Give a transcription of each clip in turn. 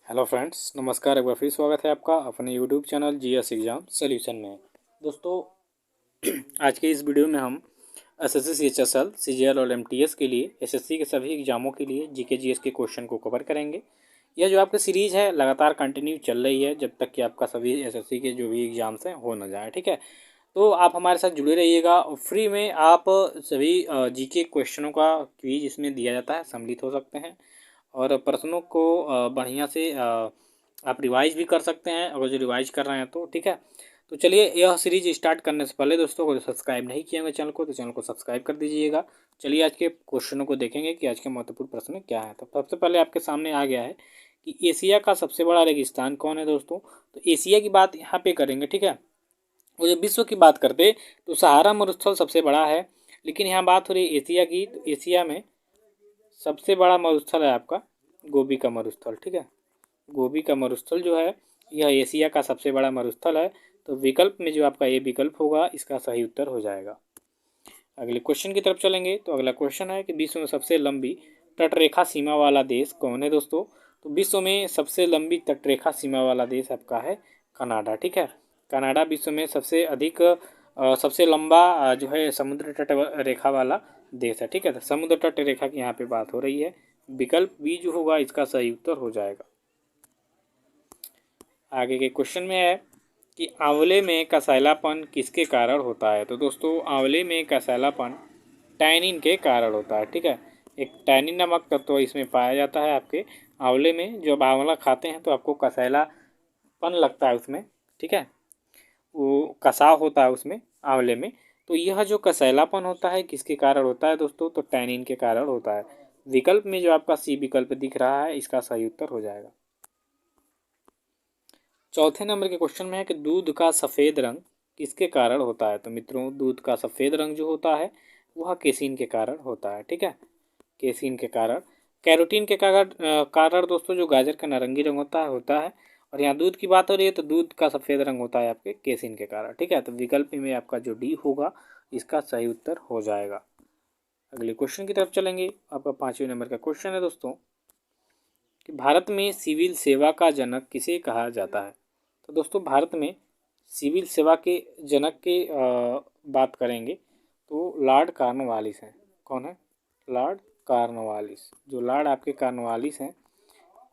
Hello friends, नमस्कार। एक बार फिर स्वागत है आपका अपने YouTube channel GS exam solution में। दोस्तों, आज के इस वीडियो में हम एसएससी सीएचएसएल सीजीएल और एमटीएस के लिए एसएससी के सभी एग्जामों के लिए जीके जीएस के क्वेश्चन को कवर करेंगे। यह जो आपकी सीरीज़ है लगातार कंटिन्यू चल रही है जब तक कि आपका सभी एसएससी के जो भी एग्ज़ाम्स हैं हो न जाए। ठीक है, तो आप हमारे साथ जुड़े रहिएगा। फ्री में आप सभी जीके क्वेश्चनों का क्विज इसमें दिया जाता है, सम्मिलित हो सकते हैं और प्रश्नों को बढ़िया से आप रिवाइज भी कर सकते हैं अगर जो रिवाइज कर रहे हैं तो। ठीक है, तो चलिए यह सीरीज स्टार्ट करने से पहले दोस्तों, अगर सब्सक्राइब नहीं किया मेरे चैनल को तो चैनल को सब्सक्राइब कर दीजिएगा। चलिए आज के क्वेश्चनों को देखेंगे कि आज के महत्वपूर्ण प्रश्न क्या है। तो सबसे पहले आपके सामने आ गया है कि एशिया का सबसे बड़ा रेगिस्तान कौन है दोस्तों। तो एशिया की बात यहाँ पे करेंगे। ठीक है, और जब विश्व की बात करते तो सहारा मरुस्थल सबसे बड़ा है, लेकिन यहाँ बात हो रही है एशिया की। तो एशिया में सबसे बड़ा मरुस्थल है आपका गोबी का मरुस्थल। ठीक है, गोबी का मरुस्थल जो है यह एशिया का सबसे बड़ा मरुस्थल है। तो विकल्प में जो आपका ये विकल्प होगा इसका सही उत्तर हो जाएगा। अगले क्वेश्चन की तरफ चलेंगे। तो अगला क्वेश्चन है कि विश्व में सबसे लंबी तटरेखा सीमा वाला देश कौन है दोस्तों। तो विश्व में सबसे लंबी तटरेखा सीमा वाला देश आपका है कनाडा। ठीक है, कनाडा विश्व में सबसे अधिक सबसे लंबा जो है समुद्र तट रेखा वाला देश है। ठीक है, तो समुद्र तट रेखा की यहाँ पे बात हो रही है। विकल्प बी जो होगा इसका सही उत्तर हो जाएगा। आगे के क्वेश्चन में है कि आंवले में कसैलापन किसके कारण होता है। तो दोस्तों, आंवले में कसैलापन टैनिन के कारण होता है। ठीक है, एक टैनिन नामक तत्व इसमें पाया जाता है आपके आंवले में। जब आंवला खाते हैं तो आपको कसैलापन लगता है उसमें। ठीक है, वो कसाव होता है उसमें आंवले में। तो यह जो कसैलापन होता है किसके कारण होता है दोस्तों। तो टैनिन के कारण होता है। विकल्प में जो आपका सी विकल्प दिख रहा है इसका सही उत्तर हो जाएगा। चौथे नंबर के क्वेश्चन में है कि दूध का सफ़ेद रंग किसके कारण होता है। तो मित्रों, दूध का सफ़ेद रंग जो होता है वह केसीन के कारण होता है। ठीक है, केसीन के कारण। कैरोटीन के कारण दोस्तों जो गाजर का नारंगी रंग होता है। और यहाँ दूध की बात हो रही है तो दूध का सफ़ेद रंग होता है आपके केसीन के कारण। ठीक है, तो विकल्प में आपका जो डी होगा इसका सही उत्तर हो जाएगा। अगले क्वेश्चन की तरफ चलेंगे। आपका 5वें नंबर का क्वेश्चन है दोस्तों कि भारत में सिविल सेवा का जनक किसे कहा जाता है। तो दोस्तों, भारत में सिविल सेवा के जनक के बात करेंगे तो लॉर्ड कॉर्नवालिस हैं। कौन है? Lord Cornwallis. जो लॉर्ड आपके कॉर्नवालिस हैं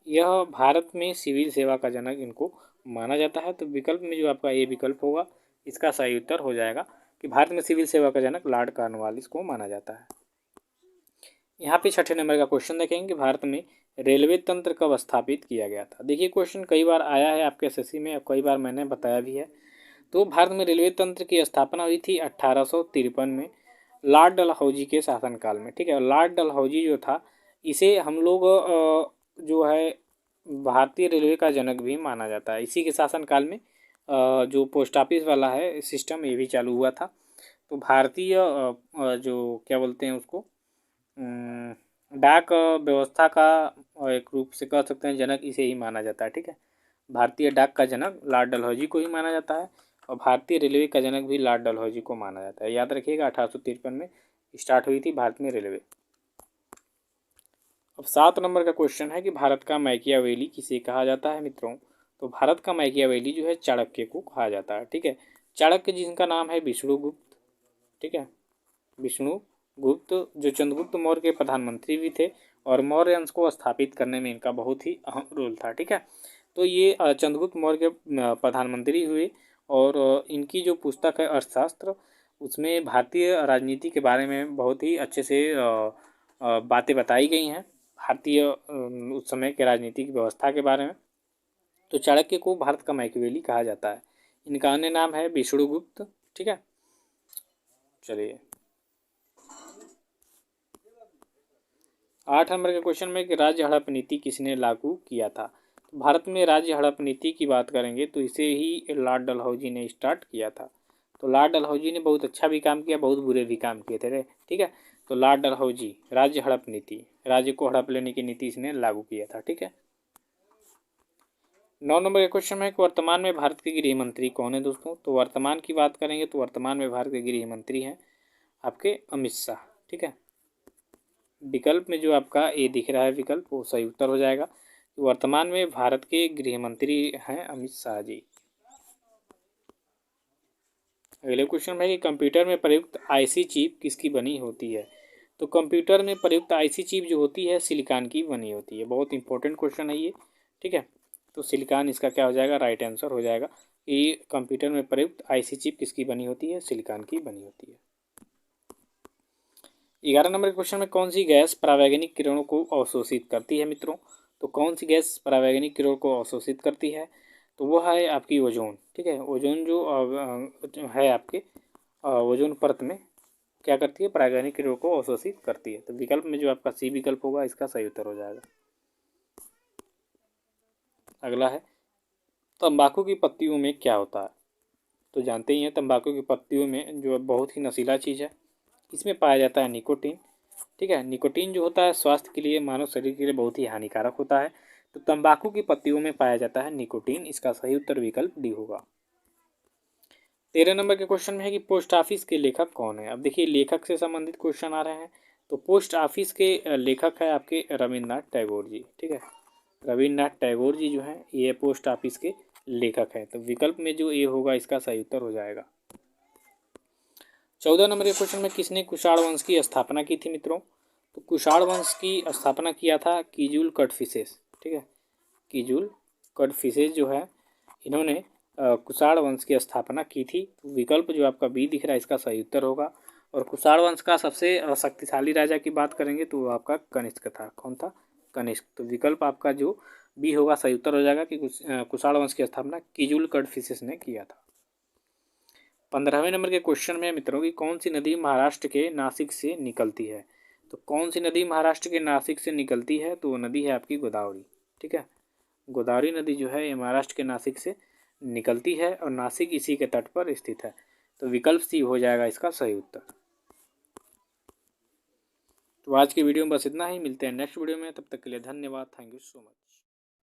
यह भारत में सिविल सेवा का जनक इनको माना जाता है। तो विकल्प में जो आपका ये विकल्प होगा इसका सही उत्तर हो जाएगा कि भारत में सिविल सेवा का जनक लॉर्ड कॉर्नवालिस को माना जाता है। यहाँ पे 6ठे नंबर का क्वेश्चन देखेंगे कि भारत में रेलवे तंत्र कब स्थापित किया गया था। देखिए, क्वेश्चन कई बार आया है आपके एसएससी में, कई बार मैंने बताया भी है। तो भारत में रेलवे तंत्र की स्थापना हुई थी 1853 में लॉर्ड डलहौजी के शासनकाल में। ठीक है, लॉर्ड डलहौजी जो था इसे हम लोग जो है भारतीय रेलवे का जनक भी माना जाता है। इसी के शासनकाल में जो पोस्ट ऑफिस वाला है सिस्टम ये भी चालू हुआ था। तो भारतीय जो क्या बोलते हैं उसको डाक व्यवस्था का एक रूप से कह सकते हैं जनक इसे ही माना जाता है। ठीक है, भारतीय डाक का जनक लॉर्ड डलहौजी को ही माना जाता है और भारतीय रेलवे का जनक भी लॉर्ड डलहौजी को माना जाता है। याद रखिएगा, 1853 में स्टार्ट हुई थी भारत में रेलवे। अब 7 नंबर का क्वेश्चन है कि भारत का मैकियावेली किसे कहा जाता है मित्रों। तो भारत का मैकियावेली जो है चाणक्य को कहा जाता है। ठीक है, चाणक्य जिनका नाम है विष्णुगुप्त। ठीक है, विष्णुगुप्त जो चंद्रगुप्त मौर्य के प्रधानमंत्री भी थे और मौर्य वंश को स्थापित करने में इनका बहुत ही अहम रोल था। ठीक है, तो ये चंद्रगुप्त मौर्य के प्रधानमंत्री हुए और इनकी जो पुस्तक है अर्थशास्त्र उसमें भारतीय राजनीति के बारे में बहुत ही अच्छे से बातें बताई गई हैं, भारतीय उस समय के राजनीतिक व्यवस्था के बारे में। तो चाणक्य को भारत का मैकियावेली कहा जाता है। इनका अन्य नाम है विष्णुगुप्त। ठीक है, चलिए 8 नंबर के क्वेश्चन में कि राज्य हड़प नीति किसने लागू किया था। तो भारत में राज्य हड़प नीति की बात करेंगे तो इसे ही लॉर्ड डलहौजी ने स्टार्ट किया था। तो लॉर्ड डलहौजी ने बहुत अच्छा भी काम किया, बहुत बुरे भी काम किए थे। ठीक है, तो लॉर्ड डलहौजी राज्य हड़प नीति, राज्य को हड़प लेने की नीति इसने लागू किया था। ठीक है, 9 नंबर के क्वेश्चन में कि वर्तमान में भारत के गृह मंत्री कौन है दोस्तों। तो वर्तमान की बात करेंगे तो वर्तमान में भारत के गृह मंत्री हैं आपके अमित शाह। ठीक है, विकल्प में जो आपका ए दिख रहा है विकल्प वो सही उत्तर हो जाएगा। वर्तमान में भारत के गृह मंत्री हैं अमित शाह जी। अगले क्वेश्चन में कि कंप्यूटर में प्रयुक्त आईसी चिप किसकी बनी होती है। तो कंप्यूटर में प्रयुक्त आईसी चिप जो होती है सिलिकॉन की बनी होती है। बहुत इंपॉर्टेंट क्वेश्चन है ये, ठीक है। तो सिलिकॉन इसका क्या हो जाएगा, राइट आंसर हो जाएगा कि कंप्यूटर में प्रयुक्त आईसी चिप किसकी बनी होती है, सिलिकॉन की बनी होती है। 11 नंबर के क्वेश्चन में कौन सी गैस परावैंगनिक किरणों को अवशोषित करती है मित्रों। तो कौन सी गैस परावैंगनिक किरणों को अवशोषित करती है, तो वो है आपकी ओजोन, ठीक है। ओजोन जो है आपके ओजोन परत में क्या करती है, परावैंगनिक किरणों को अवशोषित करती है। तो विकल्प में जो आपका सी विकल्प होगा इसका सही उत्तर हो जाएगा। अगला है तंबाकू की पत्तियों में क्या होता है। तो जानते ही हैं तंबाकू की पत्तियों में जो बहुत ही नशीला चीज़ है, इसमें पाया जाता है निकोटीन, ठीक है। निकोटीन जो होता है स्वास्थ्य के लिए, मानव शरीर के लिए बहुत ही हानिकारक होता है। तो तंबाकू की पत्तियों में पाया जाता है निकोटीन, इसका सही उत्तर विकल्प डी होगा। 13 नंबर के क्वेश्चन में है कि पोस्ट ऑफिस के लेखक कौन है। अब देखिए लेखक से संबंधित क्वेश्चन आ रहे हैं। तो पोस्ट ऑफिस के लेखक है आपके रविन्द्रनाथ टैगोर जी, ठीक है। रविन्द्रनाथ टैगोर जी जो हैं ये पोस्ट ऑफिस के लेखक हैं। तो विकल्प में जो ये होगा इसका सही उत्तर हो जाएगा। 14 नंबर के क्वेश्चन में किसने कुषाण वंश की स्थापना की थी मित्रों। तो कुषाण वंश की स्थापना किया था कीजूल कटफिसेस, ठीक है। कीजूल कटफिसेस जो है इन्होंने कुषाण वंश की स्थापना की थी। तो विकल्प जो आपका बी दिख रहा है इसका सही उत्तर होगा। और कुषाण वंश का सबसे शक्तिशाली राजा की बात करेंगे तो वो आपका कनिष्क था। कौन था, कनिष्क। तो विकल्प आपका जो बी होगा सही उत्तर हो जाएगा कि कुषाण वंश की स्थापना कीजूल कटफिसेस ने किया था। 15वें नंबर के क्वेश्चन में मित्रों की कौन सी नदी महाराष्ट्र के नासिक से निकलती है। तो कौन सी नदी महाराष्ट्र के नासिक से निकलती है, तो वो नदी है आपकी गोदावरी, ठीक है। गोदावरी नदी जो है ये महाराष्ट्र के नासिक से निकलती है और नासिक इसी के तट पर स्थित है। तो विकल्प सी हो जाएगा इसका सही उत्तर। तो आज की वीडियो में बस इतना ही, मिलते हैं नेक्स्ट वीडियो में, तब तक के लिए धन्यवाद, थैंक यू सो मच।